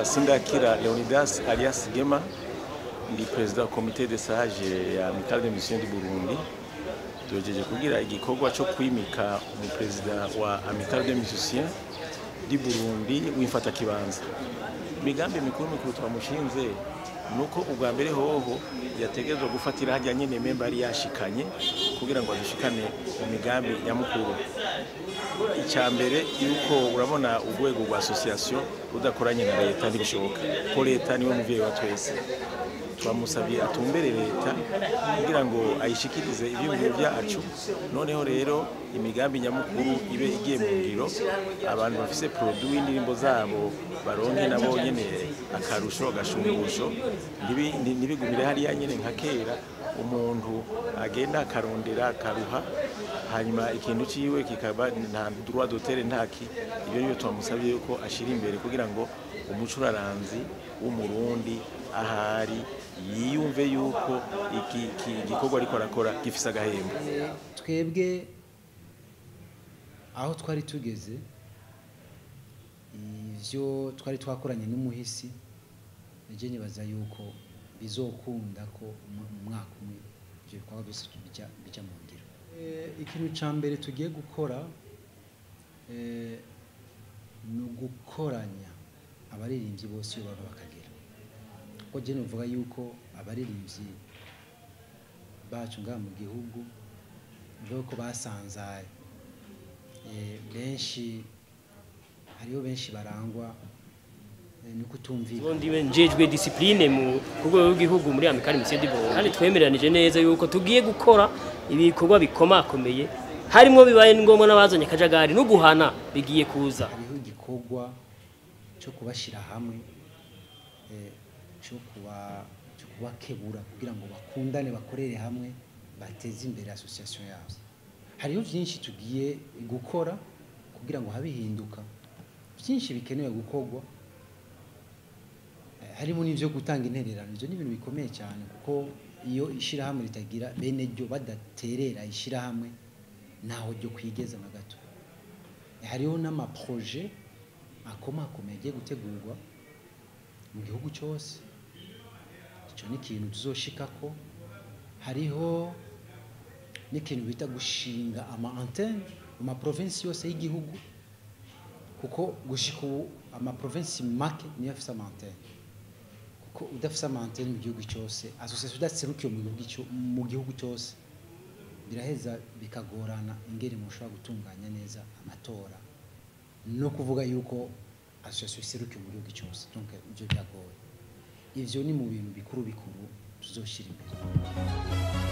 Sindakira Leonidas alias Gema ndi president wa comité de sage ya Amicale des Musiciens du Burundi. Tujeje kugira igikorwa cyo kwimika mu president wa Amicale des Musiciens du Burundi w'imfata kibanza. Migambi mikuru twamushinze nuko ubwa mbere hoho yategezwe gufatira hajya nyene member ari yashikanye kugira ngo azishikane imigambi ya mukuru. Icyambere yuko urabona urwego rwa association rudakoranye na leta ntibishoboka ko leta niwe muvyeyi wa twese. Twamusabye atumbere leta kugira ngo ayishikirize ibyumviro byacu, noneho rero imigambi nyamukuru ibe igiye mu ngiro, abantu bafise produit indirimbo zabo baronke nabo nyene akarusho gashumbusho, ntibigumire hariya nyene nka kera umuntu agenda akarondera akaruha hanyuma ikintu ciwe kikaba nta droit d'auteur ntaki. Ibyo niyo twamusabye yuko ashira imbere kugira ngo umucuraranzi w'umurundi ahari yiyumve yuko iki gikorwa ariko arakora gifise agahembo. Twebwe aho twari tugeze, ivyo twari twakoranye n'umuhisi, nje nibaza yuko bizokunda ko mu mwaka umwe ivyo bikorwa byose bija mu ngiro. Ikintu ca mbere tugiye gukora ni ugukoranya abaririmbyi bose baba bakagera, kuko je novuga yuko abaririmbyi bacu ngaha mu gihugu ko basanzaye benshi, hariho benshi barangwa ni kutumvira. Ndiwe njejwe discipline mu rwego rw'igihugu muri Amicale des Musiciens du Burundi, kandi twemeranije neza yuko tugiye gukora ibikorwa bikomakomeye, harimo bibaye ngombwa n'abazanye kajagari no guhana bigiye kuza. Hariho igikorwa cyo kubashira hamwe, cyo kubakebura kugira ngo bakundane, bakorere hamwe, bateze imbere association yabo. Hariho byinshi tugiye gukora kugira ngo habihinduka, byinshi bikenewe gukorwa, harimo n'ivyo gutanga intererano. Ivyo ni ibintu bikomeye cyane, kuko iyo ishirahamwe ritagira bene ryo badaterera ishirahamwe naho ryo kwigeza na gato. Hariho n'amaprojet akomakomeye agiye gutegurwa mu gihugu cyose, ico ni ikintu tuzoshikako. Hariho n'ikintu bita gushinga ama antenne mu ma province yose y'igihugu, kuko gushika ama province make niyo afise ama antenne, kuko udafise ama antenne mu gihugu cyose, association idaserukiye mu gihugu cyose, biraheza bikagorana ingere mushobora gutunganya neza amatora no kuvuga yuko association iserukiye mu gihugu cyose. Donc ibyo byagoye. Ivyo ni mu bintu bikuru tuzoshira imbere.